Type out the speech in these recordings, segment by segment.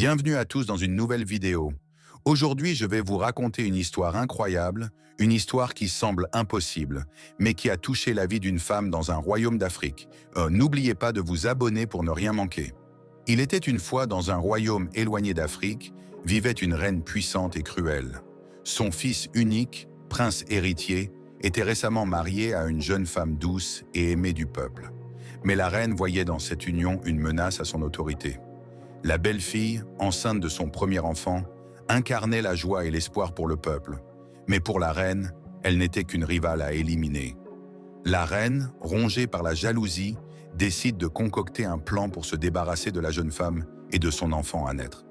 Bienvenue à tous dans une nouvelle vidéo. Aujourd'hui, je vais vous raconter une histoire incroyable, une histoire qui semble impossible, mais qui a touché la vie d'une femme dans un royaume d'Afrique. N'oubliez pas de vous abonner pour ne rien manquer. Il était une fois dans un royaume éloigné d'Afrique, vivait une reine puissante et cruelle. Son fils unique, prince héritier, était récemment marié à une jeune femme douce et aimée du peuple. Mais la reine voyait dans cette union une menace à son autorité. La belle-fille, enceinte de son premier enfant, incarnait la joie et l'espoir pour le peuple. Mais pour la reine, elle n'était qu'une rivale à éliminer. La reine, rongée par la jalousie, décide de concocter un plan pour se débarrasser de la jeune femme et de son enfant à naître.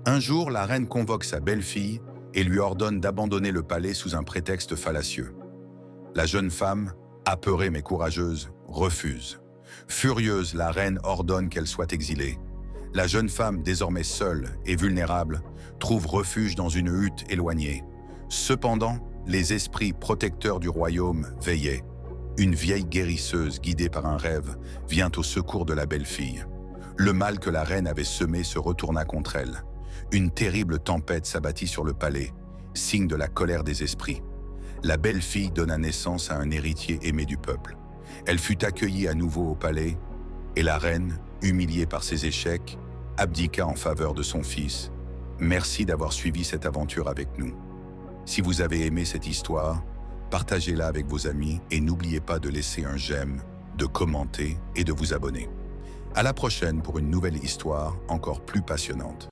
Un jour, la reine convoque sa belle-fille et lui ordonne d'abandonner le palais sous un prétexte fallacieux. La jeune femme, apeurée mais courageuse, refuse. Furieuse, la reine ordonne qu'elle soit exilée. La jeune femme, désormais seule et vulnérable, trouve refuge dans une hutte éloignée. Cependant, les esprits protecteurs du royaume veillaient. Une vieille guérisseuse, guidée par un rêve, vient au secours de la belle-fille. Le mal que la reine avait semé se retourna contre elle. Une terrible tempête s'abattit sur le palais, signe de la colère des esprits. La belle-fille donna naissance à un héritier aimé du peuple. Elle fut accueillie à nouveau au palais, et la reine, humiliée par ses échecs, abdiqua en faveur de son fils. Merci d'avoir suivi cette aventure avec nous. Si vous avez aimé cette histoire, partagez-la avec vos amis et n'oubliez pas de laisser un j'aime, de commenter et de vous abonner. À la prochaine pour une nouvelle histoire encore plus passionnante.